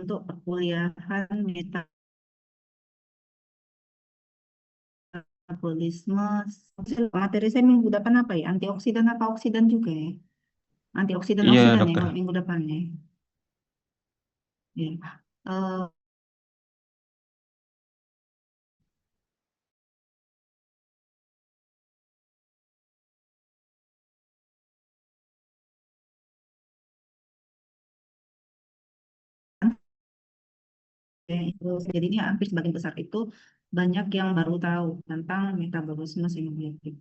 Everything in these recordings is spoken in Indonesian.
untuk perkuliahan metabolisme. Materi saya minggu depan apa ya? Antioksidan apa oksidan juga ya? Antioksidan Iya, oksidan ya dokter. kalau minggu depan ya. Ya. Eh, jadi ini hampir sebagian besar itu banyak yang baru tahu tentang metabolisme simbiotik.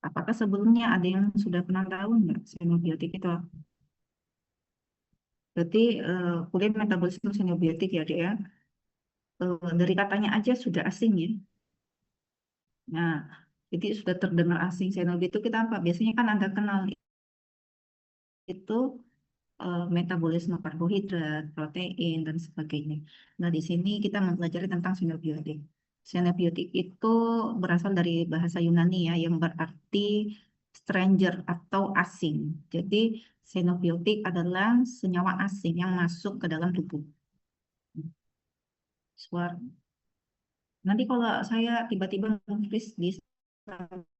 Apakah sebelumnya ada yang sudah pernah tahu nggak simbiotik itu? Berarti kuliah metabolisme simbiotik ya, Dek ya. Dari katanya aja sudah asing ya. Nah, jadi sudah terdengar asing simbiotik itu kita apa? Biasanya kan Anda kenal itu metabolisme karbohidrat, protein, dan sebagainya. Nah, di sini kita mempelajari tentang simbiotik. Simbiotik itu berasal dari bahasa Yunani ya, yang berarti stranger atau asing. Jadi, simbiotik adalah senyawa asing yang masuk ke dalam tubuh. Suara. Nanti kalau saya tiba-tiba nulis disampaikan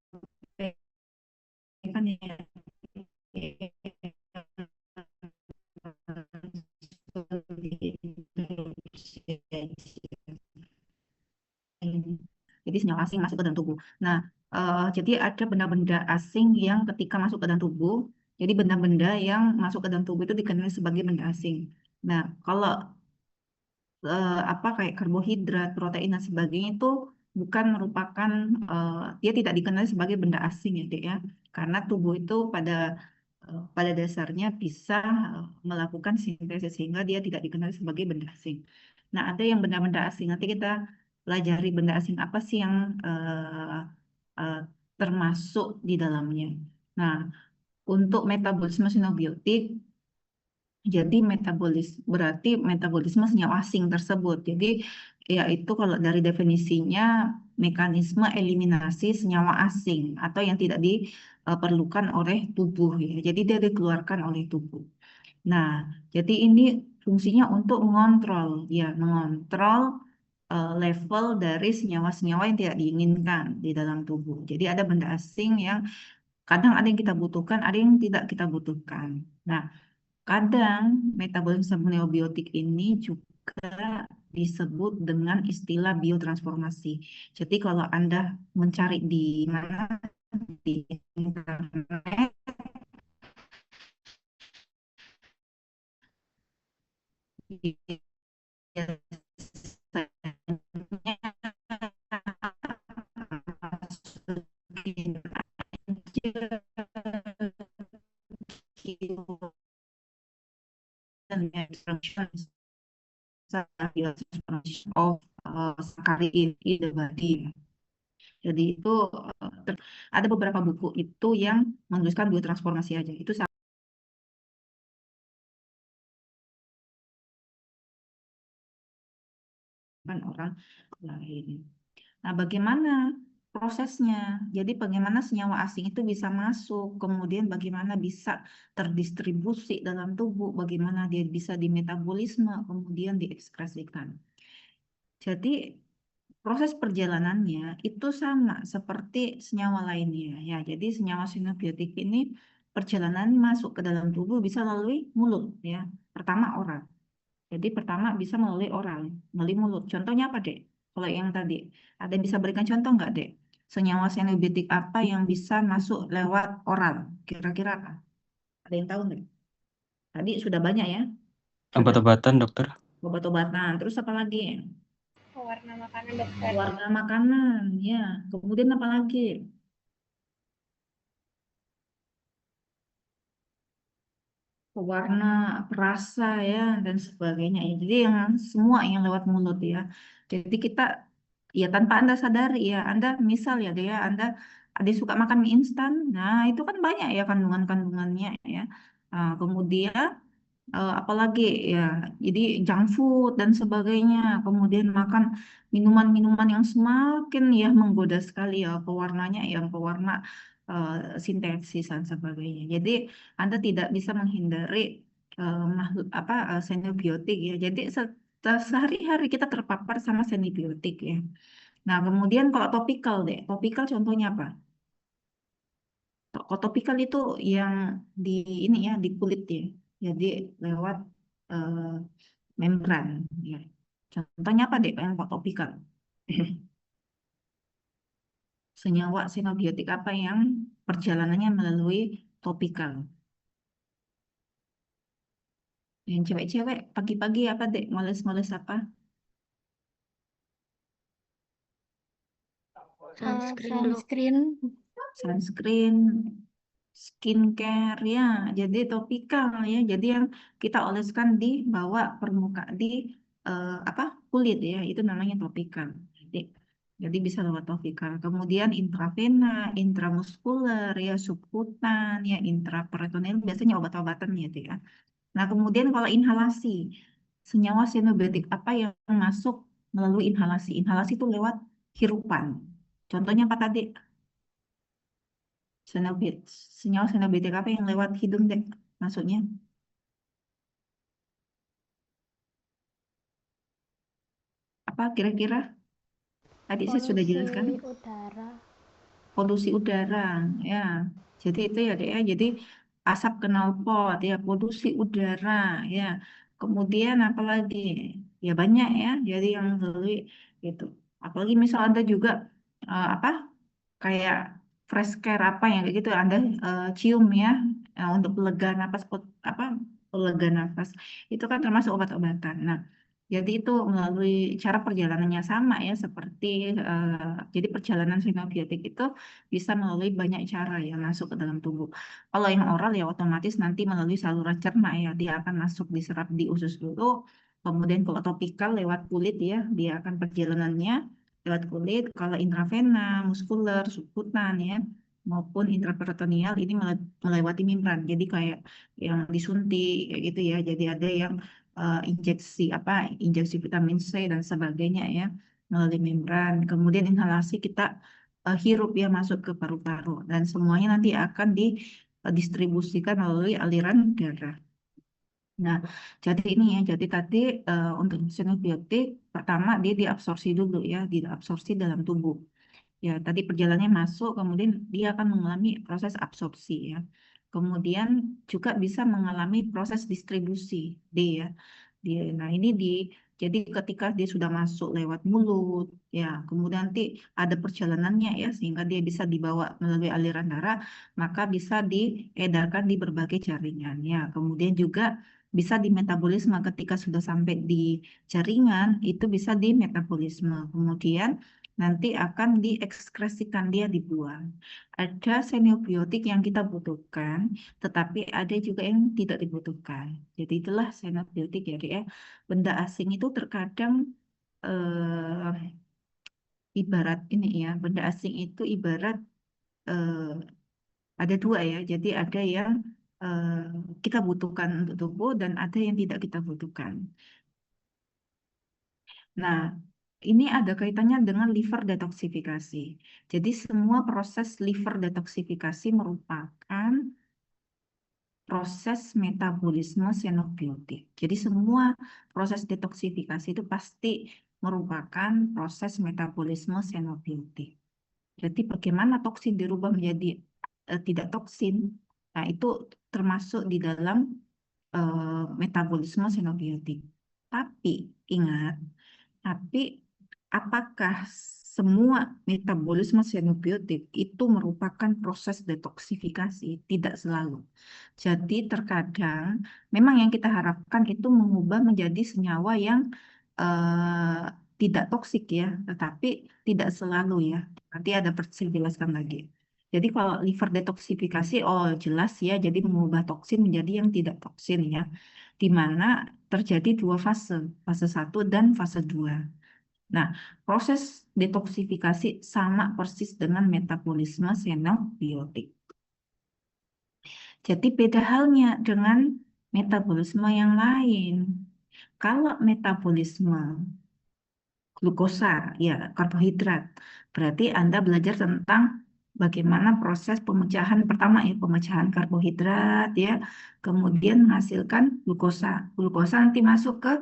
ya, jadi senyawa asing masuk ke dalam tubuh. Nah, jadi ada benda-benda asing yang ketika masuk ke dalam tubuh, jadi benda-benda yang masuk ke dalam tubuh itu dikenal sebagai benda asing. Nah, kalau apa kayak karbohidrat, protein dan sebagainya itu bukan merupakan dia tidak dikenal sebagai benda asing ya, Dek ya. Karena tubuh itu pada dasarnya bisa melakukan sintesis sehingga dia tidak dikenal sebagai benda asing. Nah, ada yang benda-benda asing. Nanti kita pelajari benda asing apa sih yang eh, termasuk di dalamnya. Nah, untuk metabolisme sinobiotik jadi berarti metabolisme senyawa asing tersebut. Jadi yaitu kalau dari definisinya mekanisme eliminasi senyawa asing atau yang tidak diperlukan oleh tubuh ya. Jadi dia dikeluarkan oleh tubuh. Nah, jadi ini fungsinya untuk mengontrol ya, mengontrol level dari senyawa-senyawa yang tidak diinginkan di dalam tubuh. Jadi ada benda asing yang kadang ada yang kita butuhkan, ada yang tidak kita butuhkan. Nah, kadang metabolisme neobiotik ini juga disebut dengan istilah biotransformasi. Jadi kalau Anda mencari di mana di internet, biasanya aja of saccharin in the body. Jadi itu ada beberapa buku itu yang menuliskan biotransformasi aja. Itu kan orang lain. Nah, bagaimana prosesnya? Jadi bagaimana senyawa asing itu bisa masuk, kemudian bagaimana bisa terdistribusi dalam tubuh, bagaimana dia bisa dimetabolisme, kemudian diekskresikan. Jadi proses perjalanannya itu sama seperti senyawa lainnya ya. Jadi senyawa sinobiotik ini perjalanan masuk ke dalam tubuh bisa melalui mulut ya. Pertama oral. Jadi pertama bisa melalui oral, melalui mulut. Contohnya apa, Dek? Kalau yang tadi, ada yang bisa berikan contoh nggak, Dek? Senyawa sinobiotik apa yang bisa masuk lewat oral? Kira-kira apa? Ada yang tahu nggak? Tadi sudah banyak ya. Sudah Obat-obatan, dokter. obat-obatan. Terus apa lagi? Pewarna makanan dokter. Warna makanan, ya. Kemudian apa lagi? Pewarna, perasa ya, dan sebagainya. Ya. Jadi yang semua yang lewat mulut ya. Jadi kita ya tanpa Anda sadari ya, Anda misal ya dia, Anda ada suka makan mie instan, nah itu kan banyak ya kandungan-kandungannya ya. Nah, kemudian apalagi ya, jadi junk food dan sebagainya. Kemudian makan minuman-minuman yang semakin ya menggoda sekali ya pewarnanya yang pewarna. sintesis dan sebagainya. Jadi Anda tidak bisa menghindari makhluk apa xenobiotik ya. Jadi sehari-hari kita terpapar sama xenobiotik ya. Nah, kemudian kalau topikal deh, topikal contohnya apa? Kalau topikal itu yang di ini ya, di kulit ya. Jadi lewat eh, membran ya. Contohnya apa deh yang kok topikal? Senyawa xenobiotik apa yang perjalanannya melalui topikal? Yang cewek-cewek pagi-pagi apa deh? Moles-moles apa? Sunscreen dok. Sunscreen. Sunscreen, skincare ya. Jadi topikal ya. Jadi yang kita oleskan di bawah permukaan di apa kulit ya. Itu namanya topikal. Jadi bisa lewat topikal. Kemudian intravena, intramuskuler ya, subkutan ya, intraperitoneal biasanya obat-obatan gitu ya. Nah, kemudian kalau inhalasi, senyawa sianobatik apa yang masuk melalui inhalasi? Inhalasi itu lewat hirupan. Contohnya apa tadi? Senobit, senyawa sianobatik apa yang lewat hidung deh? Masuknya apa kira-kira? Tadi saya sudah Polusi jelaskan. udara. Polusi udara ya, jadi itu ya deh ya, jadi asap knalpot ya, polusi udara ya, kemudian apalagi ya banyak ya, jadi yang melalui itu, apalagi misal Anda juga apa kayak fresh care apa yang kayak gitu Anda cium ya untuk pelega napas apa pelega napas itu kan termasuk obat-obatan. Nah, jadi itu melalui cara perjalanannya sama ya seperti jadi perjalanan simbiotik itu bisa melalui banyak cara ya masuk ke dalam tubuh. Kalau yang oral ya otomatis nanti melalui saluran cerna ya dia akan masuk diserap di usus dulu. Kemudian kalau topikal lewat kulit ya dia akan perjalanannya lewat kulit. Kalau intravena, muskuler, subkutan ya maupun intraperitoneal ini melewati membran. Jadi kayak yang disuntik kayak gitu ya. Jadi ada yang injeksi apa injeksi vitamin C dan sebagainya ya melalui membran. Kemudian inhalasi kita hirup ya masuk ke paru-paru dan semuanya nanti akan didistribusikan melalui aliran darah. Nah, jadi ini ya, jadi tadi untuk simbiotik pertama dia diabsorpsi dulu ya, diabsorpsi dalam tubuh. Ya, tadi perjalanannya masuk, kemudian dia akan mengalami proses absorpsi ya. Kemudian juga bisa mengalami proses distribusi D ya. Nah ini jadi ketika dia sudah masuk lewat mulut ya, kemudian nanti ada perjalanannya ya, sehingga dia bisa dibawa melalui aliran darah, maka bisa diedarkan di berbagai jaringan ya. Kemudian juga bisa dimetabolisme ketika sudah sampai di jaringan, itu bisa dimetabolisme. Kemudian nanti akan diekskresikan dia dibuang. Ada xenobiotik yang kita butuhkan, tetapi ada juga yang tidak dibutuhkan. Jadi itulah xenobiotik ya, Dek, ya. Benda asing itu terkadang ibarat ini ya, benda asing itu ibarat eh, ada dua ya. Jadi ada yang eh, kita butuhkan untuk tubuh dan ada yang tidak kita butuhkan. Nah, ini ada kaitannya dengan liver detoksifikasi. Jadi semua proses liver detoksifikasi merupakan proses metabolisme xenobiotik. Jadi semua proses detoksifikasi itu pasti merupakan proses metabolisme xenobiotik. Jadi bagaimana toksin dirubah menjadi tidak toksin? Nah, itu termasuk di dalam metabolisme xenobiotik. Tapi ingat, tapi apakah semua metabolisme xenobiotik itu merupakan proses detoksifikasi? Tidak selalu. Jadi terkadang memang yang kita harapkan itu mengubah menjadi senyawa yang eh, tidak toksik ya, tetapi tidak selalu ya. Nanti ada saya jelaskan lagi. Jadi kalau liver detoksifikasi, oh jelas ya, jadi mengubah toksin menjadi yang tidak toksin ya, di mana terjadi dua fase, fase satu dan fase 2. Nah, proses detoksifikasi sama persis dengan metabolisme xenobiotik. Jadi beda halnya dengan metabolisme yang lain. Kalau metabolisme glukosa, ya karbohidrat, berarti Anda belajar tentang bagaimana proses pemecahan pertama ya, pemecahan karbohidrat ya, kemudian menghasilkan glukosa. Glukosa nanti masuk ke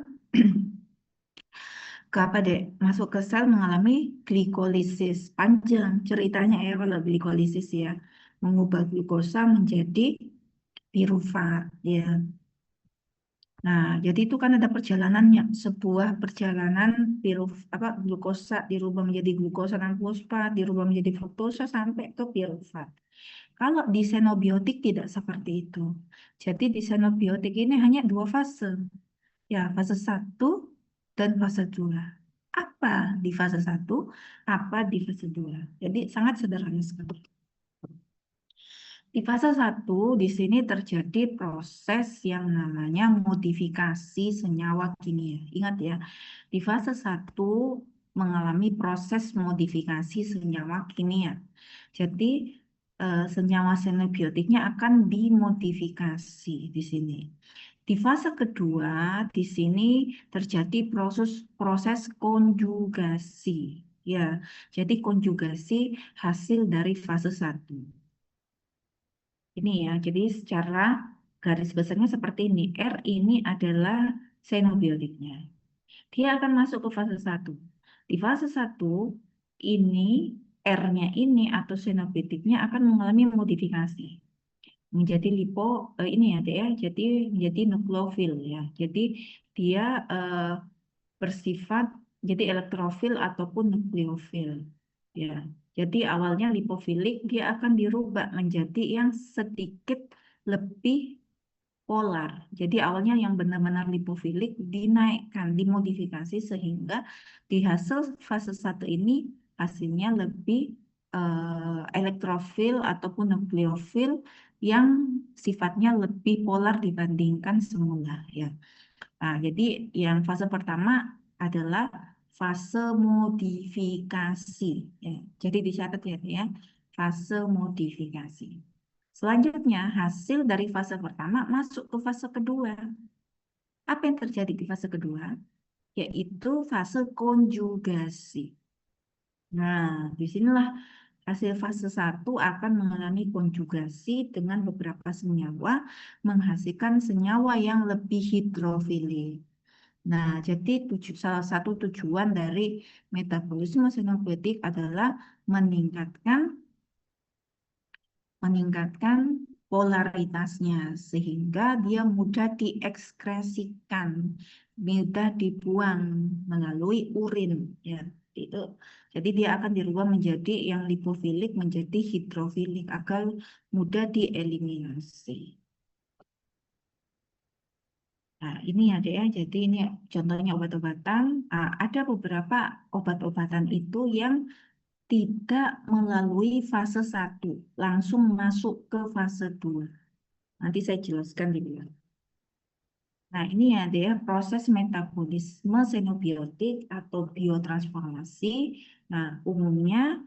apa deh? Masuk ke sel mengalami glikolisis. Panjang ceritanya ya kalau glikolisis ya, mengubah glukosa menjadi pirufat ya. Nah, jadi itu kan ada perjalanannya, sebuah perjalanan apa glukosa dirubah menjadi glukosa dan fosfat, dirubah menjadi fruktosa sampai ke pirufat. Kalau di xenobiotik tidak seperti itu. Jadi di xenobiotik ini hanya dua fase, ya fase satu dan fase 2. Apa di fase satu, apa di fase 2? Jadi sangat sederhana sekali. Di fase satu, di sini terjadi proses yang namanya modifikasi senyawa kimia. Ingat ya, di fase satu mengalami proses modifikasi senyawa kimia. Jadi, senyawa xenobiotiknya akan dimodifikasi di sini. Di fase kedua, di sini terjadi proses proses konjugasi. Ya, jadi konjugasi hasil dari fase satu. Ini ya, jadi secara garis besarnya seperti ini. R ini adalah xenobiotiknya. Dia akan masuk ke fase satu. Di fase satu ini R-nya ini atau xenobiotiknya akan mengalami modifikasi menjadi ini ya Dek ya, jadi menjadi nukleofil ya. Jadi dia bersifat jadi elektrofil ataupun nukleofil. Ya. Jadi awalnya lipofilik dia akan dirubah menjadi yang sedikit lebih polar. Jadi awalnya yang benar-benar lipofilik dinaikkan, dimodifikasi sehingga di hasil fase satu ini hasilnya lebih elektrofil ataupun nukleofil yang sifatnya lebih polar dibandingkan semula ya. Nah, jadi yang fase pertama adalah fase modifikasi ya. Jadi dicatat ya, fase modifikasi. Selanjutnya, hasil dari fase pertama masuk ke fase kedua. Apa yang terjadi di fase kedua? Yaitu fase konjugasi. Nah, disinilah hasil fase satu akan mengalami konjugasi dengan beberapa senyawa, menghasilkan senyawa yang lebih hidrofilik. Nah, jadi salah satu tujuan dari metabolisme xenobiotik adalah meningkatkan meningkatkan polaritasnya sehingga dia mudah diekskresikan, mudah dibuang melalui urin ya. Itu. Jadi dia akan dirubah menjadi yang lipofilik menjadi hidrofilik agar mudah dieliminasi. Nah, ini ya, Dek ya. Jadi ini contohnya obat-obatan. Ah, ada beberapa obat-obatan itu yang tidak melalui fase satu, langsung masuk ke fase 2. Nanti saya jelaskan di belakang. Nah, ini ya dia proses metabolisme xenobiotik atau biotransformasi. Nah, umumnya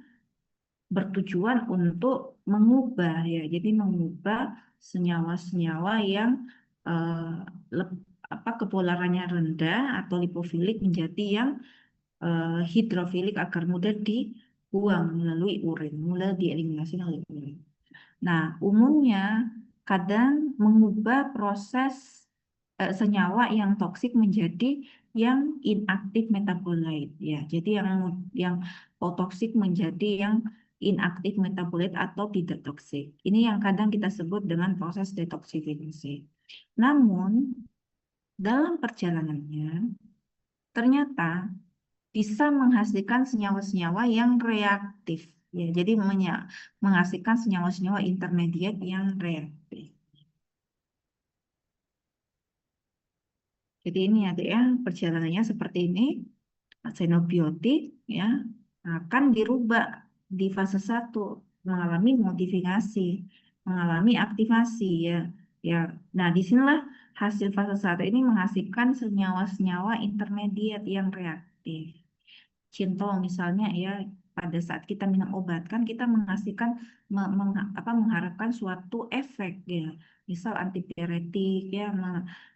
bertujuan untuk mengubah ya, jadi mengubah senyawa-senyawa yang eh, apa kepolarannya rendah atau lipofilik menjadi yang hidrofilik agar mudah dibuang melalui urin, mudah dieliminasi melalui urin. Nah, umumnya kadang mengubah proses senyawa yang toksik menjadi yang inaktif metabolit ya. Jadi yang toksik menjadi yang inaktif metabolit atau tidak toksik. Ini yang kadang kita sebut dengan proses detoksifikasi. Namun, dalam perjalanannya ternyata bisa menghasilkan senyawa-senyawa yang reaktif. Ya, jadi menghasilkan senyawa-senyawa intermediat yang reaktif. Jadi ini ada ya perjalanannya seperti ini. Xenobiotik ya akan dirubah di fase satu mengalami modifikasi, mengalami aktivasi ya. Ya. Nah, disinilah hasil fase satu ini menghasilkan senyawa-senyawa intermediat yang reaktif. Contoh misalnya ya pada saat kita minum obat kan kita menghasilkan mengharapkan suatu efek ya. Misal antipiretik ya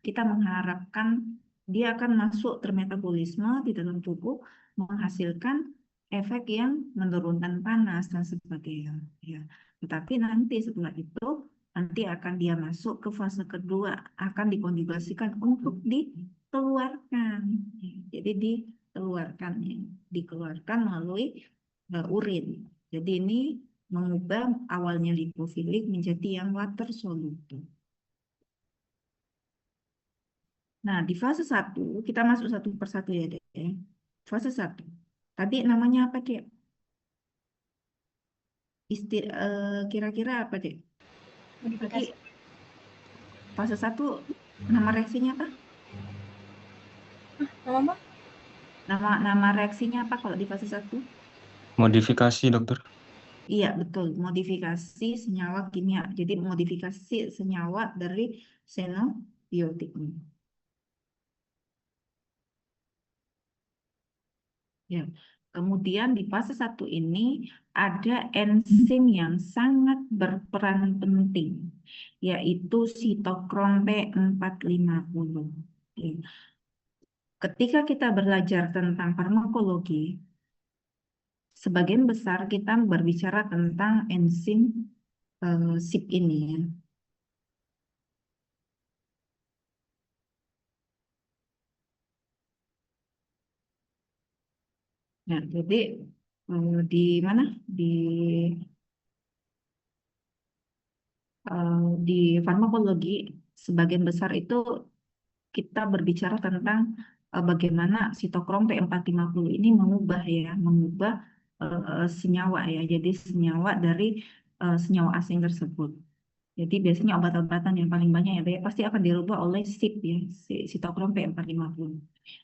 kita mengharapkan dia akan masuk termetabolisme di dalam tubuh menghasilkan efek yang menurunkan panas dan sebagainya. Ya. Tetapi nanti setelah itu nanti akan dia masuk ke fase kedua, akan dikonjugasikan untuk dikeluarkan. Jadi dikeluarkan, ya. Dikeluarkan melalui urin. Jadi ini mengubah awalnya lipofilik menjadi yang water soluble. Nah, di fase satu kita masuk satu persatu ya, Dek. Ya. Fase satu. Tadi namanya apa, Dek? Kira-kira apa, Dek? Tadi Modifikasi. fase satu nama reaksinya apa? Nama apa? Nama reaksinya apa kalau di fase satu? Modifikasi, dokter. Iya, betul. Modifikasi senyawa kimia. Jadi modifikasi senyawa dari xenobiotik. Ya. Kemudian di fase satu ini ada enzim yang sangat berperan penting, yaitu sitokrom P450. Ya. Ketika kita belajar tentang farmakologi, sebagian besar kita berbicara tentang enzim SIP ini, ya. Nah, jadi di mana? Di farmakologi sebagian besar itu kita berbicara tentang bagaimana sitokrom P450 ini mengubah senyawa ya. Jadi senyawa dari senyawa asing tersebut. Jadi biasanya obat-obatan yang paling banyak ya, pasti akan dirubah oleh SIP ya, sitokrom P450.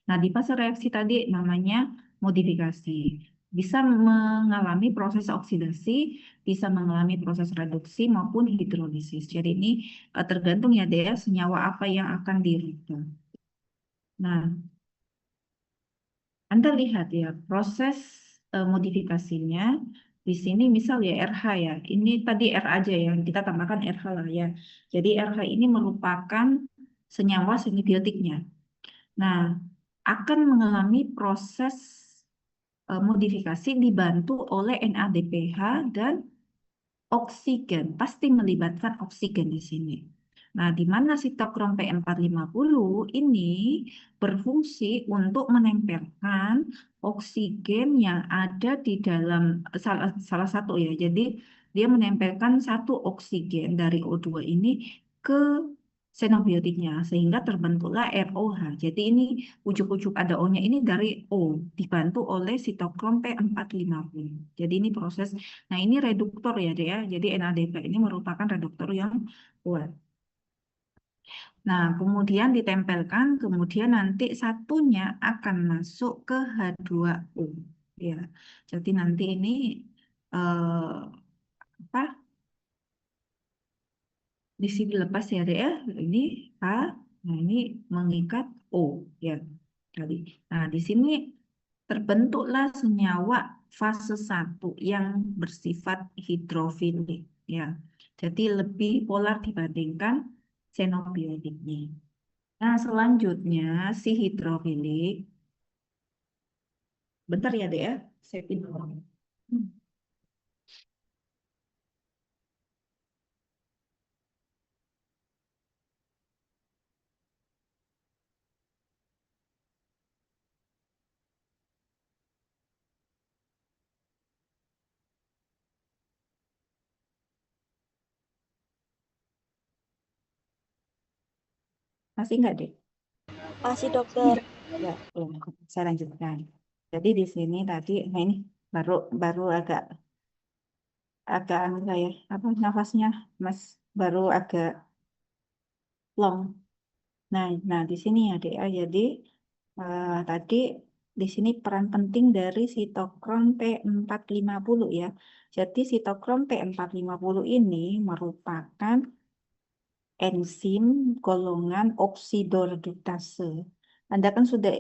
Nah, di fase reaksi tadi namanya modifikasi. Bisa mengalami proses oksidasi, bisa mengalami proses reduksi maupun hidrolisis. Jadi ini tergantung ya deh senyawa apa yang akan dirubah. Nah, Anda lihat ya proses modifikasinya di sini misal ya RH ya. Ini tadi R aja ya, kita tambahkan RH lah ya. Jadi RH ini merupakan senyawa semibiotiknya. Nah, akan mengalami proses modifikasi dibantu oleh NADPH dan oksigen, pasti melibatkan oksigen di sini. Nah, di mana sitokrom P450 ini berfungsi untuk menempelkan oksigen yang ada di dalam salah satu ya. Jadi dia menempelkan satu oksigen dari O2 ini ke xenobiotiknya sehingga terbentuklah ROH. Jadi ini ujuk-ujuk ada O-nya ini dari O dibantu oleh sitokrom P450. Jadi ini proses. Nah, ini reduktor ya, Dek, ya. Jadi NADP ini merupakan reduktor yang kuat. Nah, kemudian ditempelkan, kemudian nanti satunya akan masuk ke H2O. Ya. Jadi nanti ini apa? Di sini lepas ya, Dek, ya. Ini H, nah ini mengikat O ya. Tadi. Nah, di sini terbentuklah senyawa fase 1 yang bersifat hidrofilik ya. Jadi lebih polar dibandingkan xenobiotiknya. Nah, selanjutnya si hidrofilik, bentar ya Dek ya, saya pindah. Masih enggak Dek? Masih dokter. Ya, belum. Saya lanjutkan. Jadi di sini tadi, nah ini baru baru agak agak anu saya apa nafasnya Mas baru agak long. Nah, di sini ya, Dek. Jadi tadi di sini peran penting dari sitokrom P450 ya. Jadi sitokrom P450 ini merupakan enzim golongan oksidoreduktase. Anda kan sudah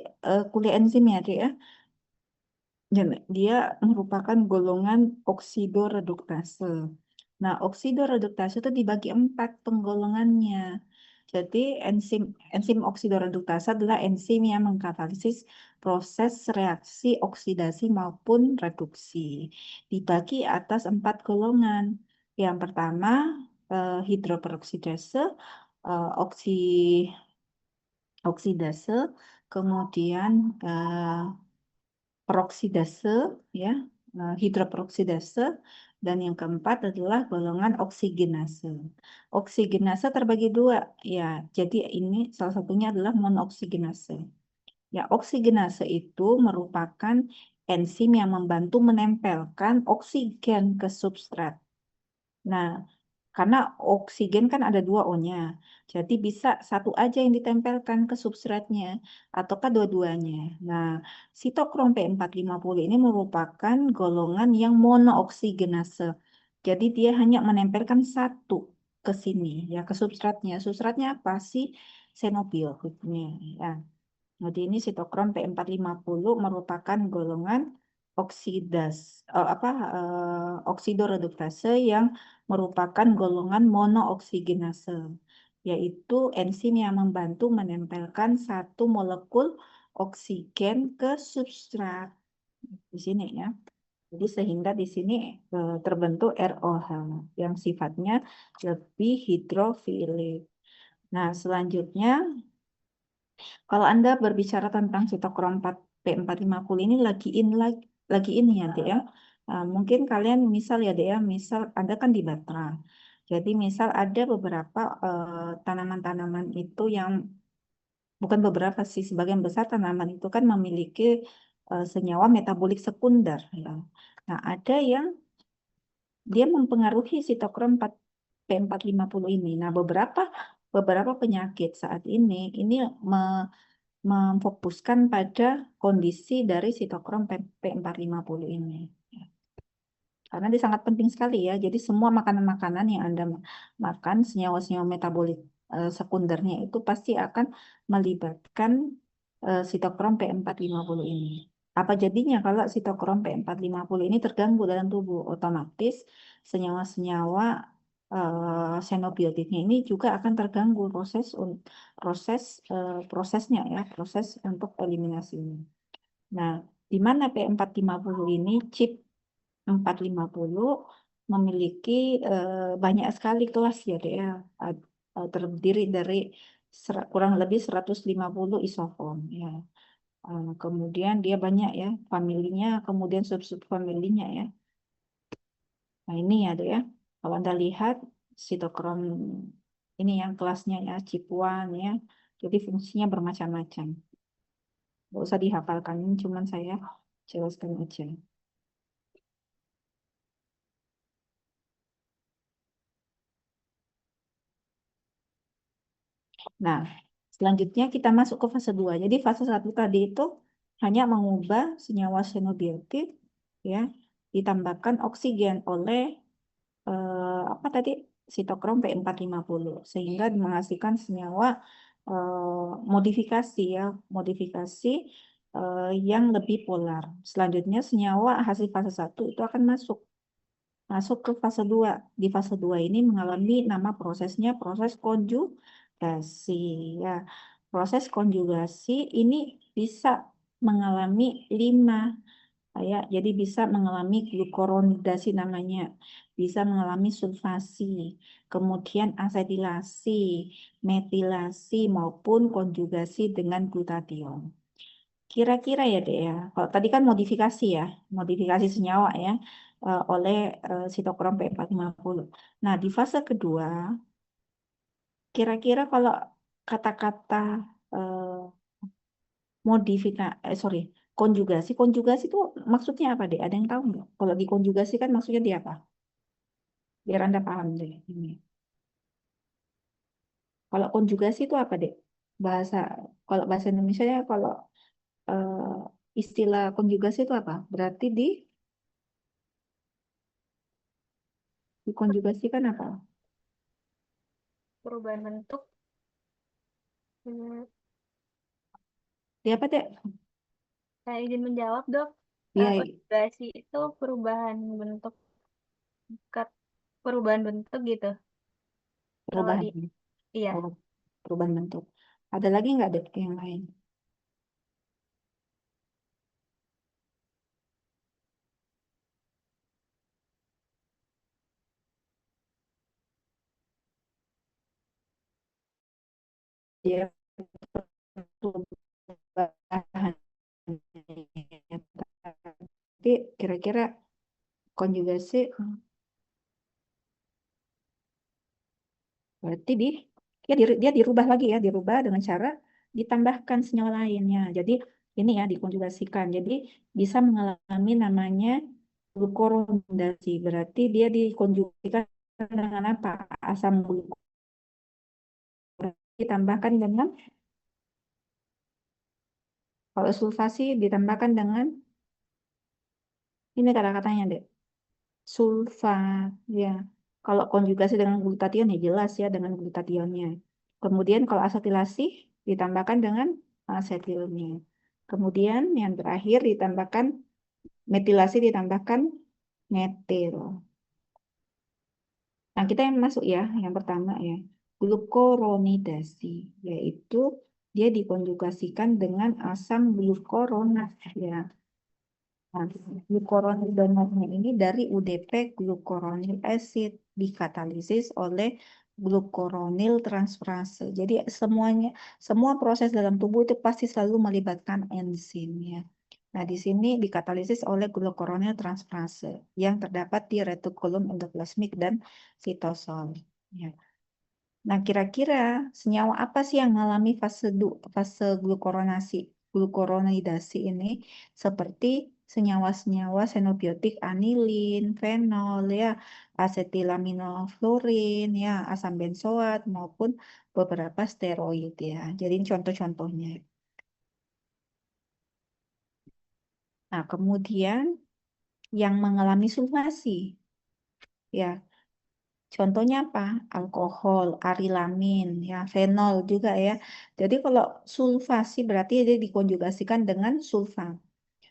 kuliah enzim ya, Dek ya. Dia merupakan golongan oksidoreduktase. Nah, oksidoreduktase itu dibagi 4 penggolongannya. Jadi enzim oksidoreduktase adalah enzim yang mengkatalisis proses reaksi oksidasi maupun reduksi. Dibagi atas 4 golongan. Yang pertama hidroperoksidase, oksi oksidase, kemudian peroksidase, ya, hidroperoksidase, dan yang keempat adalah golongan oksigenase. Oksigenase terbagi dua, ya. Jadi ini salah satunya adalah monoksigenase. Ya, oksigenase itu merupakan enzim yang membantu menempelkan oksigen ke substrat. Nah, karena oksigen kan ada dua O-nya. Jadi bisa satu aja yang ditempelkan ke substratnya ataukah dua-duanya. Nah, sitokrom P450 ini merupakan golongan yang monooksigenase. Jadi dia hanya menempelkan satu ke sini ya ke substratnya. Substratnya apa sih? Xenobil ini ya. Jadi ini sitokrom P450 merupakan golongan oksidoreduktase yang merupakan golongan monooksigenase, yaitu enzim yang membantu menempelkan satu molekul oksigen ke substrat di sini ya. Jadi sehingga di sini terbentuk ROH yang sifatnya lebih hidrofilik. Nah, selanjutnya kalau Anda berbicara tentang sitokrom P450 ini lagi ini ya, Dek ya. Mungkin kalian misal ya, Dek ya, misal Anda kan di Batra. Jadi misal ada beberapa tanaman-tanaman itu yang bukan beberapa sih, sebagian besar tanaman itu kan memiliki senyawa metabolik sekunder ya. Nah, ada yang dia mempengaruhi sitokrom P450 ini. Nah, beberapa penyakit saat ini memfokuskan pada kondisi dari sitokrom P450 ini. Karena dia sangat penting sekali ya. Jadi semua makanan-makanan yang Anda makan, senyawa-senyawa metabolik sekundernya itu pasti akan melibatkan sitokrom P450 ini. Apa jadinya kalau sitokrom P450 ini terganggu dalam tubuh? Otomatis senyawa-senyawa xenobiotiknya ini juga akan terganggu prosesnya ya, proses untuk eliminasinya. Nah, di mana P450 ini chip 450 memiliki banyak sekali kelas ya, Dek ya. Terdiri dari kurang lebih 150 isoform ya. Kemudian dia banyak ya familinya, kemudian sub-sub familinya ya. Nah, ini ya, Dek ya. Kalau Anda lihat sitokrom ini yang kelasnya ya, chip 1 ya. Jadi fungsinya bermacam-macam. Nggak usah dihafalkan, ini cuman saya jelaskan aja. Nah, selanjutnya kita masuk ke fase 2. Jadi fase 1 tadi itu hanya mengubah senyawa xenobiotik ya, ditambahkan oksigen oleh apa tadi? Sitokrom P450 sehingga menghasilkan senyawa modifikasi ya, modifikasi yang lebih polar. Selanjutnya senyawa hasil fase 1 itu akan masuk ke fase 2. Di fase 2 ini mengalami nama prosesnya proses konjugasi ya. Proses konjugasi ini bisa mengalami 5 ya. Jadi bisa mengalami glukuronidasi namanya, bisa mengalami sulfasi, kemudian asetilasi, metilasi maupun konjugasi dengan glutation. Kira-kira ya, Dek ya. Kalau tadi kan modifikasi senyawa ya oleh sitokrom P450. Nah, di fase kedua, kira-kira kalau kata-kata konjugasi itu maksudnya apa, Dek? Ada yang tahu nggak? Kalau dikonjugasi kan maksudnya dia apa? Biar Anda paham deh ini. Kalau konjugasi itu apa, Dek? Bahasa Kalau bahasa Indonesia ya, kalau istilah konjugasi itu apa? Berarti dikonjugasikan apa? Perubahan bentuk. Hmm, Dia apa, Dek? Saya izin menjawab, Dok. Dia Konjugasi itu perubahan bentuk, perubahan bentuk gitu. Kalau perubahan. iya. Oh, perubahan bentuk. Ada lagi nggak Dek yang lain? Ya, perubahan. Tapi kira-kira konjugasi berarti dia dirubah lagi ya, dirubah dengan cara ditambahkan senyawa lainnya. Jadi ini ya dikonjugasikan. Jadi bisa mengalami namanya glukoronidasi. Berarti dia dikonjugasikan dengan apa? Asam glukosa ditambahkan dengan, kalau sulfasi ditambahkan dengan, ini kata-katanya deh, sulfat ya. Kalau konjugasi dengan glutation ya jelas ya dengan glutationnya. Kemudian kalau asetilasi ditambahkan dengan asetilnya. Kemudian yang terakhir ditambahkan metilasi ditambahkan metil. Nah, kita yang masuk ya, yang pertama ya, glukoronidasi, yaitu dia dikonjugasikan dengan asam glukoronat ya. Nah, glukoronil donornya ini dari UDP glukoronil acid dikatalisis oleh glukoronil transferase. Jadi semua proses dalam tubuh itu pasti selalu melibatkan enzim ya. Nah, di sini dikatalisis oleh glukoronil transferase yang terdapat di retikulum endoplasmik dan sitosol. Ya. Nah, kira-kira senyawa apa sih yang mengalami fase glukoronidasi ini? Seperti senyawa-senyawa xenobiotik anilin, fenol, ya, asetilaminofluorin, ya, asam benzoat maupun beberapa steroid ya. Jadi ini contoh-contohnya. Nah, kemudian yang mengalami sulfasi, ya, contohnya apa? Alkohol, arilamin, ya, fenol juga ya. Jadi kalau sulfasi berarti dia dikonjugasikan dengan sulfat.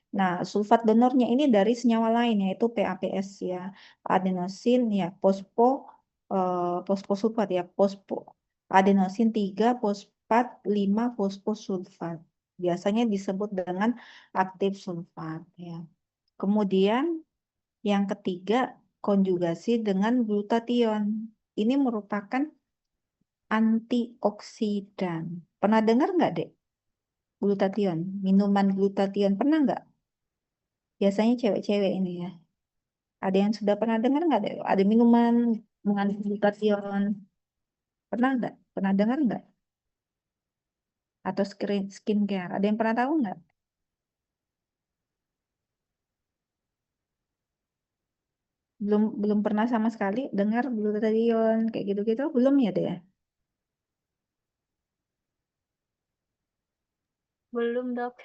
Nah, sulfat donornya ini dari senyawa lain yaitu PAPS ya, adenosin ya, fosfosulfat ya, adenosin 3 fosfat 5 fosfosulfat. Biasanya disebut dengan aktif sulfat ya. Kemudian yang ketiga, konjugasi dengan glutation. Ini merupakan antioksidan. Pernah dengar nggak, Dek? Glutation, minuman glutation. Pernah nggak? Biasanya cewek-cewek ini ya. Ada yang sudah pernah dengar nggak, Dek? Ada minuman mengandung glutation. Pernah nggak? Pernah dengar nggak? Atau skincare. Ada yang pernah tahu nggak? Belum pernah sama sekali dengar glutation kayak gitu-gitu. Belum ya, Dek? Belum, Dok.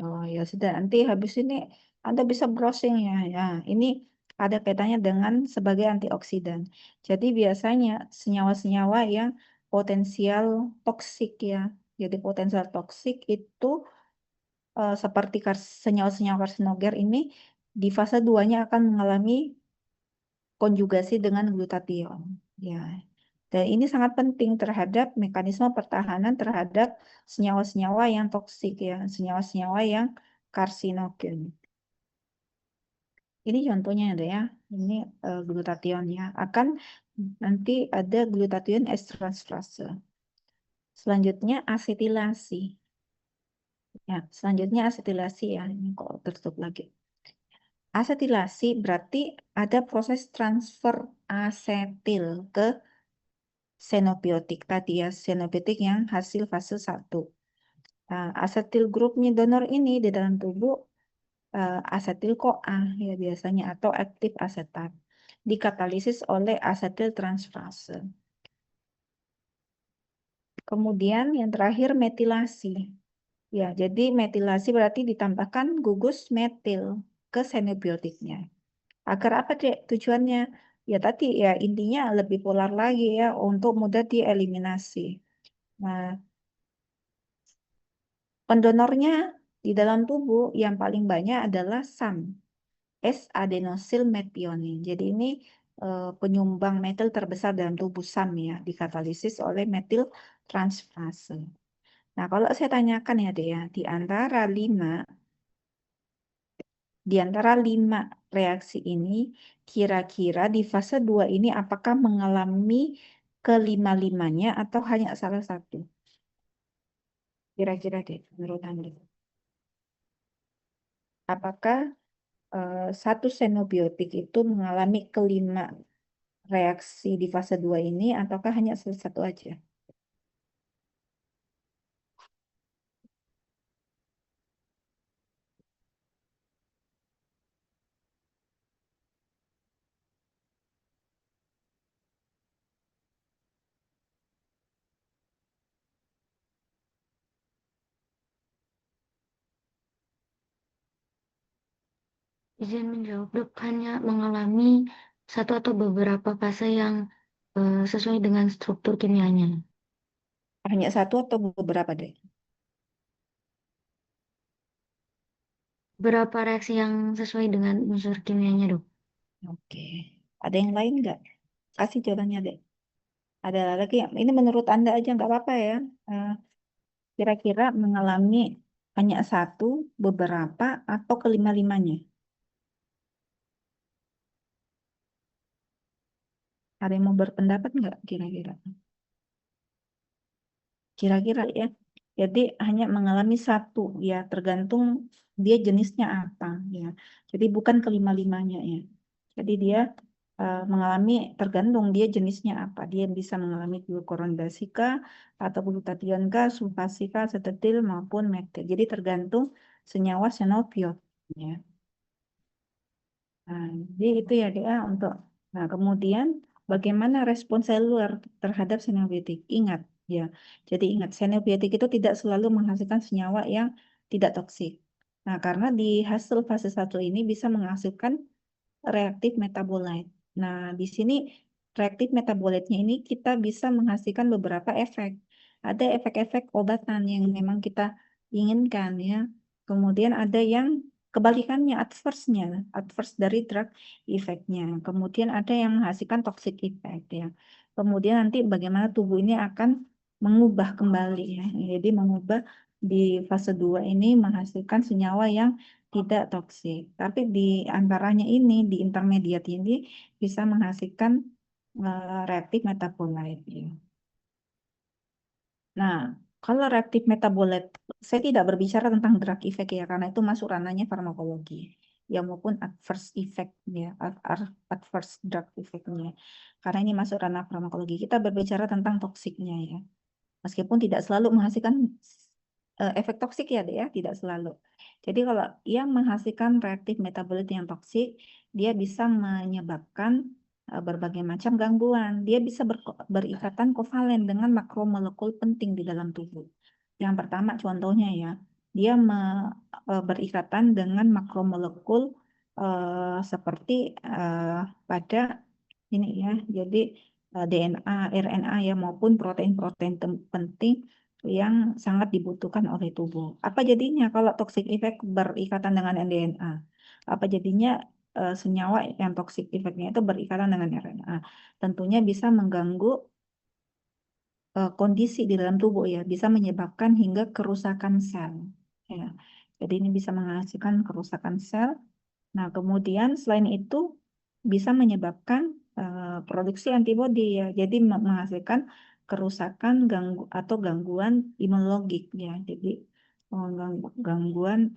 Oh ya sudah, nanti habis ini Anda bisa browsing ya. Ya, ini ada kaitannya dengan sebagai antioksidan. Jadi biasanya senyawa-senyawa yang potensial toksik ya. Jadi potensial toksik itu seperti senyawa-senyawa karsinogen ini di fase 2-nya akan mengalami konjugasi dengan glutathione. Ya. Dan ini sangat penting terhadap mekanisme pertahanan terhadap senyawa-senyawa yang toksik ya, senyawa-senyawa yang karsinogen. Ini contohnya ada ya, ini glutathione ya. Akan nanti ada glutathione transferase. Selanjutnya asetilasi. Ya, selanjutnya asetilasi ya. Ini kok tertutup lagi. Asetilasi berarti ada proses transfer asetil ke xenobiotik tadi ya, xenobiotik yang hasil fase 1. Nah, asetil grupnya donor ini di dalam tubuh asetil CoA ya biasanya atau aktif asetat dikatalisis oleh asetil transferase. Kemudian yang terakhir metilasi. Ya, jadi metilasi berarti ditambahkan gugus metil ke xenobiotiknya. Agar apa, Dek? Tujuannya? Ya tadi ya intinya lebih polar lagi ya untuk mudah dieliminasi. Nah, pendonornya di dalam tubuh yang paling banyak adalah SAM, S-adenosil methionine. Jadi ini penyumbang metil terbesar dalam tubuh SAM ya, dikatalisis oleh metil transfase. Nah, kalau saya tanyakan ya, Dek, ya, di antara 5 reaksi ini, kira-kira di fase 2 ini apakah mengalami kelima-limanya atau hanya salah satu? Kira-kira deh, menurut Anda. Apakah satu xenobiotik itu mengalami kelima reaksi di fase 2 ini, ataukah hanya salah satu aja? Izin menjawab, Dok, hanya mengalami satu atau beberapa fase yang sesuai dengan struktur kimianya. Hanya satu atau beberapa deh? Berapa reaksi yang sesuai dengan unsur kimianya, Dok? Oke. Ada yang lain nggak? Kasih jawabannya deh. Ada lagi yang ini menurut Anda aja nggak apa-apa ya. Eh, Kira-kira mengalami hanya satu, beberapa, atau kelima-limanya? Ada yang mau berpendapat nggak kira-kira? Kira-kira ya. Jadi hanya mengalami satu ya, tergantung dia jenisnya apa ya. Jadi bukan kelima-limanya ya. Jadi dia mengalami tergantung dia jenisnya apa. Dia bisa mengalami glukorondasika atau glutathione kah, sulfasika, asetil maupun metil. Jadi tergantung senyawa xenobiot ya. Nah, jadi itu ya DA untuk. Nah, kemudian bagaimana respon seluler terhadap xenobiotik? Ingat ya. Jadi ingat xenobiotik itu tidak selalu menghasilkan senyawa yang tidak toksik. Nah, karena di hasil fase 1 ini bisa menghasilkan reaktif metabolit. Nah, di sini reaktif metabolitnya ini kita bisa menghasilkan beberapa efek. Ada efek-efek obatan yang memang kita inginkan ya. Kemudian ada yang kebalikannya, adverse dari drug effect-nya. Kemudian ada yang menghasilkan toxic effect ya. Kemudian nanti bagaimana tubuh ini akan mengubah kembali ya. Jadi mengubah di fase 2 ini menghasilkan senyawa yang tidak toksik. Tapi di antaranya ini, di intermediate ini bisa menghasilkan reaktif metabolit. Ya. Nah, kalau reaktif metabolit, saya tidak berbicara tentang drug effect ya, karena itu masuk ranahnya farmakologi. Ya maupun adverse effect ya, adverse drug effect-nya. Karena ini masuk ranah farmakologi. Kita berbicara tentang toksiknya ya. Meskipun tidak selalu menghasilkan efek toksik ya, Dek, ya, tidak selalu. Jadi kalau yang menghasilkan reaktif metabolit yang toksik, dia bisa menyebabkan berbagai macam gangguan. Dia bisa berikatan kovalen dengan makromolekul penting di dalam tubuh. Yang pertama contohnya ya, dia berikatan dengan makromolekul seperti pada ini ya, jadi DNA, RNA ya maupun protein-protein penting yang sangat dibutuhkan oleh tubuh. Apa jadinya kalau toxic effect berikatan dengan DNA? Apa jadinya senyawa yang toxic effect-nya itu berikatan dengan RNA? Tentunya bisa mengganggu kondisi di dalam tubuh ya, bisa menyebabkan hingga kerusakan sel. Ya. Jadi ini bisa menghasilkan kerusakan sel. Nah, kemudian selain itu bisa menyebabkan produksi antibodi ya. Jadi menghasilkan kerusakan atau gangguan imunologik ya. Jadi gangguan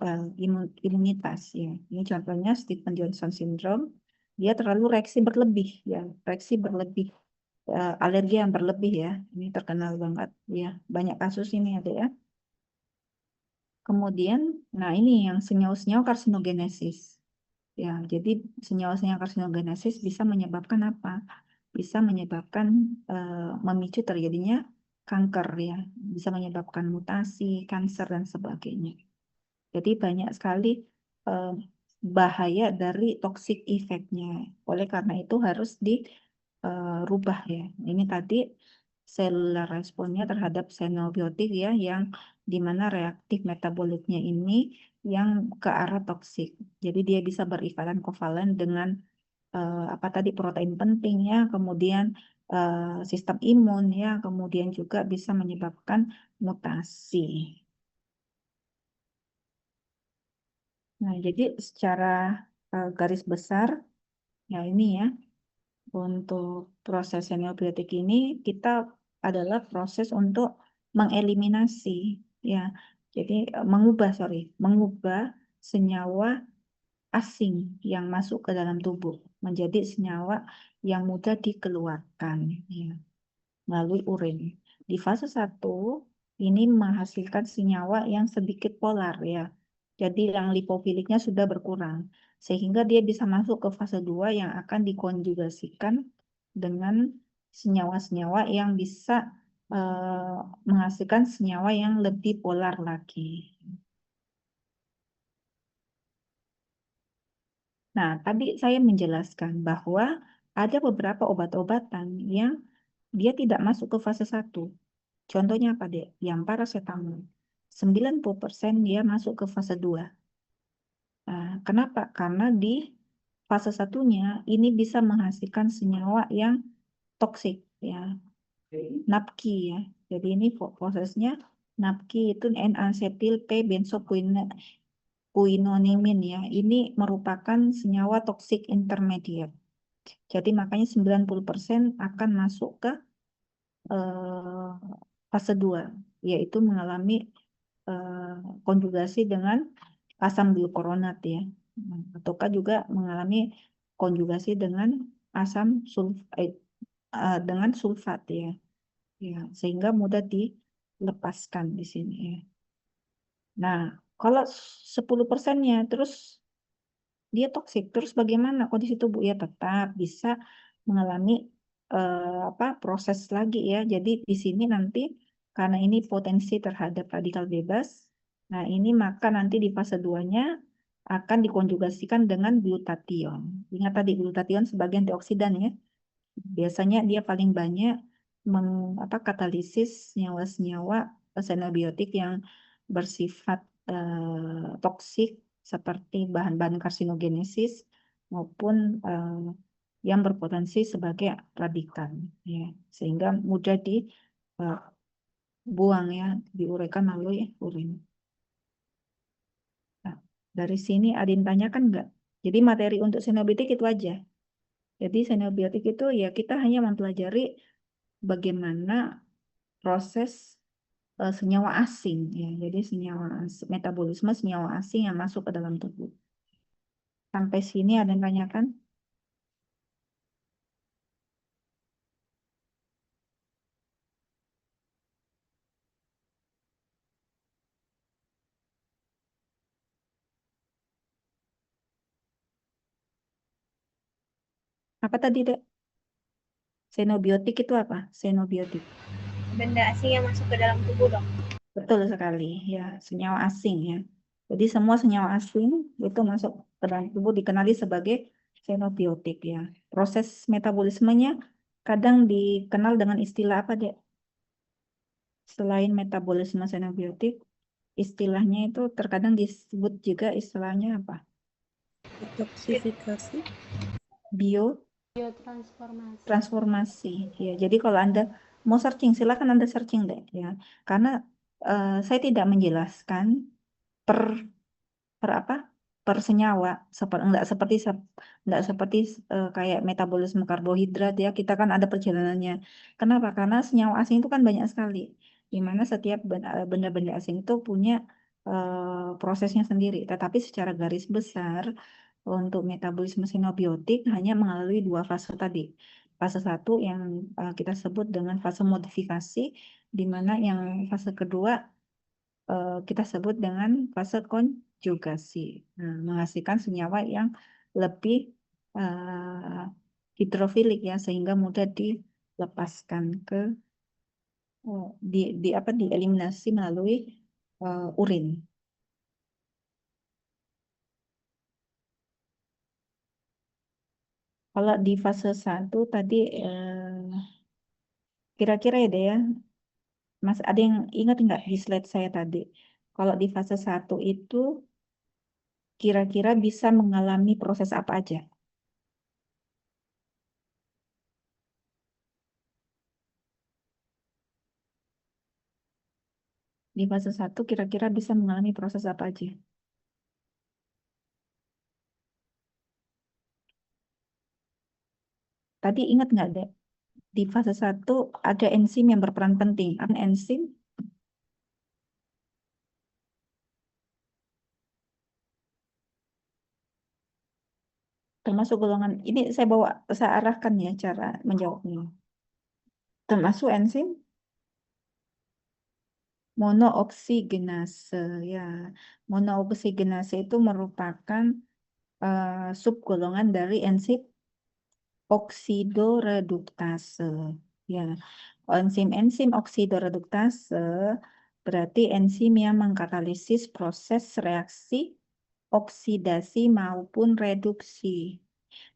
imunitas ya. Ini contohnya Stephen Johnson syndrome. Dia terlalu reaksi berlebih ya, reaksi berlebih, alergi yang berlebih ya. Ini terkenal banget ya. Banyak kasus ini ada ya. Kemudian, nah ini yang senyawa-senyawa karsinogenesis. Ya, jadi senyawa-senyawa karsinogenesis bisa menyebabkan apa? Bisa menyebabkan memicu terjadinya kanker ya, bisa menyebabkan mutasi, kanker dan sebagainya. Jadi banyak sekali eh, bahaya dari toxic effect-nya. Oleh karena itu harus dirubah ya. Ini tadi seluler responnya terhadap xenobiotik ya, yang dimana reaktif metabolitnya ini yang ke arah toksik. Jadi dia bisa berikatan kovalen dengan apa tadi protein penting ya, kemudian sistem imun ya, kemudian juga bisa menyebabkan mutasi. Nah, jadi secara garis besar ya ini ya, untuk proses seniobiotik ini kita adalah proses untuk mengeliminasi ya. Jadi mengubah senyawa asing yang masuk ke dalam tubuh menjadi senyawa yang mudah dikeluarkan ya, melalui urin. Di fase 1 ini menghasilkan senyawa yang sedikit polar ya. Jadi yang lipofiliknya sudah berkurang sehingga dia bisa masuk ke fase 2 yang akan dikonjugasikan dengan senyawa-senyawa yang bisa menghasilkan senyawa yang lebih polar lagi. Nah, tadi saya menjelaskan bahwa ada beberapa obat-obatan yang dia tidak masuk ke fase 1. Contohnya apa, Dek? Yang paracetamol. 90% dia masuk ke fase 2. Nah, kenapa? Karena di fase 1-nya ini bisa menghasilkan senyawa yang toksik ya, NAPQI ya. Jadi ini prosesnya NAPQI itu N-asetil P-benzoquinonimin ya. Ini merupakan senyawa toksik intermediate. Jadi makanya 90% akan masuk ke fase 2, yaitu mengalami konjugasi dengan asam glukuronat ya. Ataukah juga mengalami konjugasi dengan asam dengan sulfat ya. Ya, sehingga mudah dilepaskan di sini ya. Nah, kalau 10%-nya terus dia toksik, terus bagaimana kondisi tubuh ya, tetap bisa mengalami proses lagi ya. Jadi di sini nanti karena ini potensi terhadap radikal bebas, nah ini maka nanti di fase 2-nya akan dikonjugasikan dengan glutathione. Ingat tadi glutathione sebagai antioksidan ya. Biasanya dia paling banyak katalisis senyawa-senyawa xenobiotik yang bersifat toksik seperti bahan-bahan karsinogenesis maupun yang berpotensi sebagai radikal ya, sehingga mudah dibuang ya, diuraikan melalui urin. Nah, dari sini ada yang tanyakan nggak? Jadi materi untuk xenobiotik itu aja. Jadi xenobiotik itu ya kita hanya mempelajari bagaimana proses senyawa asing ya. Jadi metabolisme senyawa asing yang masuk ke dalam tubuh. Sampai sini ada yang tanyakan? Apa tadi, Dek? Xenobiotik itu apa? Xenobiotik. Benda asing yang masuk ke dalam tubuh, Dok. Betul sekali, ya, senyawa asing ya. Jadi semua senyawa asing itu masuk ke dalam tubuh dikenali sebagai xenobiotik ya. Proses metabolismenya kadang dikenal dengan istilah apa, Dek? Selain metabolisme xenobiotik, istilahnya itu terkadang disebut juga istilahnya apa? Detoksifikasi. Biotransformasi. Transformasi ya. Jadi kalau Anda mau searching silahkan Anda searching deh ya, karena saya tidak menjelaskan per per senyawa enggak seperti kayak metabolisme karbohidrat ya, kita kan ada perjalanannya. Kenapa? Karena senyawa asing itu kan banyak sekali, di mana setiap benda-benda asing itu punya prosesnya sendiri, tetapi secara garis besar untuk metabolisme xenobiotik hanya melalui 2 fase tadi. Fase 1 yang kita sebut dengan fase modifikasi, di mana yang fase kedua kita sebut dengan fase konjugasi. Nah, menghasilkan senyawa yang lebih hidrofilik ya, sehingga mudah dilepaskan ke dieliminasi melalui urin. Kalau di fase 1 tadi kira-kira ya deh ya, Mas, ada yang ingat nggak di slide saya tadi? Kalau di fase 1 itu kira-kira bisa mengalami proses apa aja? Di fase 1 kira-kira bisa mengalami proses apa aja? Tadi ingat nggak, Dek? Di fase 1 ada enzim yang berperan penting. Apa enzim? Termasuk golongan, ini saya arahkan ya cara menjawabnya. Termasuk enzim monooksigenase ya. Monooksigenase itu merupakan subgolongan dari enzim oksidoreduktase. Ya, enzim oksidoreduktase berarti enzim yang mengkatalisis proses reaksi oksidasi maupun reduksi.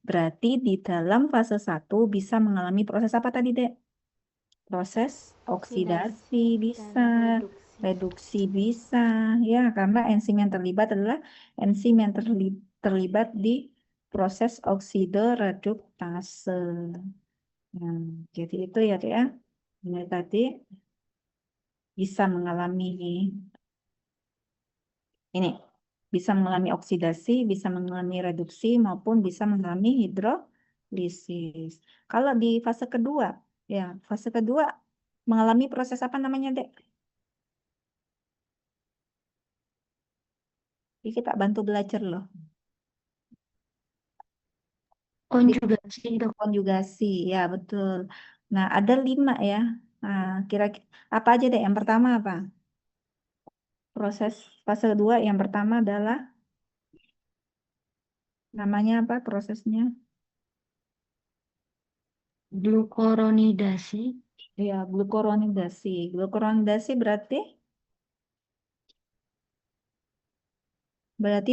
Berarti di dalam fase 1 bisa mengalami proses apa tadi, Dek? Proses oksidasi bisa, reduksi bisa, ya, karena enzim yang terlibat adalah enzim yang terlibat di proses oksidoreduktase. Nah, jadi itu ya, Dek, ya. Ini tadi bisa mengalami ini, bisa mengalami oksidasi, bisa mengalami reduksi, maupun bisa mengalami hidrolisis. Kalau di fase kedua, ya, fase kedua mengalami proses apa namanya, Dek? Ini kita bantu belajar loh. Konjugasi, Dok. Konjugasi, ya betul. Nah, ada 5 ya. Nah, kira-kira apa aja, Dek? Yang pertama apa? Proses fase kedua yang pertama adalah namanya apa prosesnya? Glukoronidasi, Ya, glukoronidasi. Glukoronidasi berarti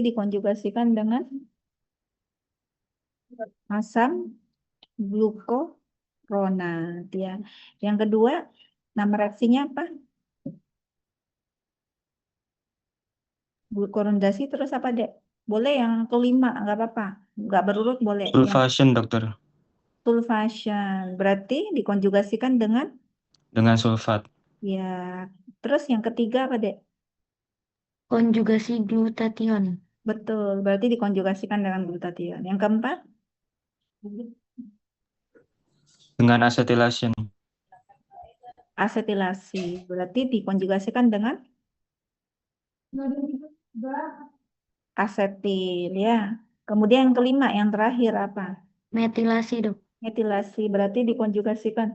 dikonjugasikan dengan asam glukoronat ya. Yang kedua, nama reaksinya apa? Glukoronidasi terus apa, Dek? Boleh yang kelima, nggak apa-apa. Nggak berurut boleh. Yang Sulfation, dokter. sulfation berarti dikonjugasikan dengan Dengan sulfat. ya. Terus yang ketiga apa, Dek? konjugasi glutathion, Betul, berarti dikonjugasikan dengan glutathione. Yang keempat, Dengan acetylation. asetilasi, berarti dikonjugasikan dengan asetil ya. Kemudian yang kelima, yang terakhir apa? metilasi, Dok. Metilasi, berarti dikonjugasikan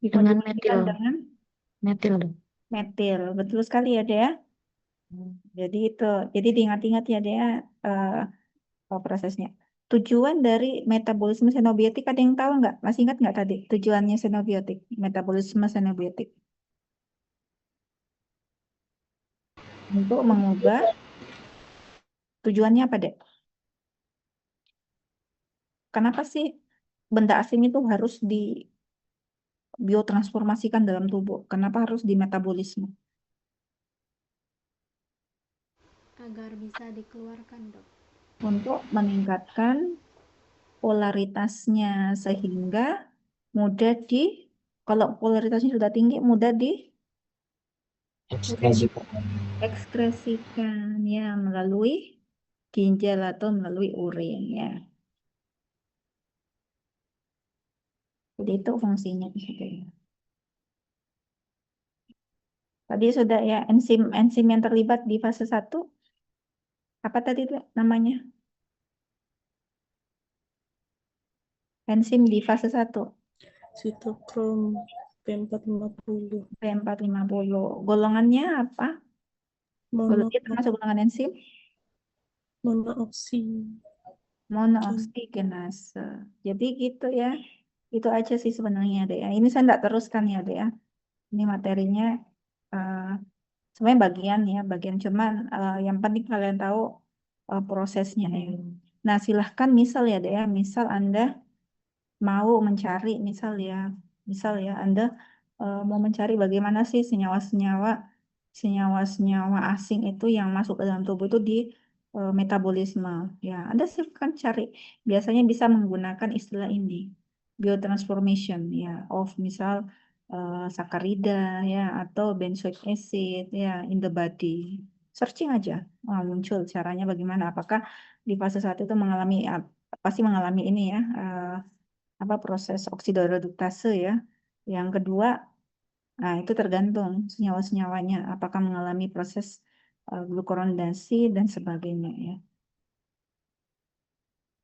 Dengan dikonjugasikan metil, dengan metil, Dok. metil. Betul sekali ya, Dea. Jadi itu, jadi diingat-ingat ya, Dea, prosesnya. Tujuan dari metabolisme xenobiotik ada yang tahu nggak? Masih ingat nggak tadi tujuannya xenobiotik, metabolisme xenobiotik? Untuk mengubah, tujuannya apa, Dek? Kenapa sih benda asing itu harus di biotransformasikan dalam tubuh? Kenapa harus di metabolisme? Agar bisa dikeluarkan, Dok. Untuk meningkatkan polaritasnya sehingga mudah kalau polaritasnya sudah tinggi mudah diekskresikan ya melalui ginjal atau melalui urin ya. Jadi itu fungsinya. Tadi sudah ya enzim yang terlibat di fase 1 apa tadi itu namanya? Enzim di fase 1 Sitokrom P450. P450. Golongannya apa? Dia termasuk golongan enzim monooksigenase. Jadi gitu ya. Itu aja sih sebenarnya, Dek, ya. Ini saya enggak teruskan ya, Dek, ya. Ini materinya sebenarnya bagian cuman yang penting kalian tahu prosesnya ya. Nah, silahkan misal ya, Dek, ya. Misal Anda mau mencari misal ya Anda mau mencari bagaimana sih senyawa-senyawa asing itu yang masuk ke dalam tubuh itu di metabolisme ya. Anda silahkan cari. Biasanya bisa menggunakan istilah ini biotransformation ya of misal sakarida ya atau benzoic acid ya in the body. Searching aja, muncul caranya bagaimana. Apakah di fase 1 itu pasti mengalami ini ya proses oksidoreduktase ya. Yang kedua, nah itu tergantung senyawa-senyawanya apakah mengalami proses glukuronidasi dan sebagainya ya.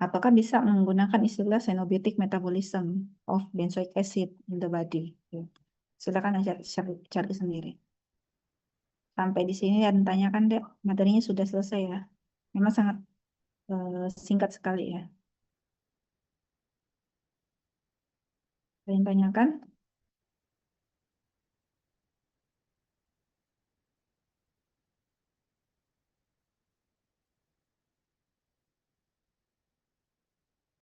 Apakah bisa menggunakan istilah symbiotic metabolism of benzoic acid in the body? Ya. Silakan aja cari sendiri. Sampai di sini yang ditanyakan, Dek, materinya sudah selesai ya. Memang sangat singkat sekali ya. Ada yang tanyakan?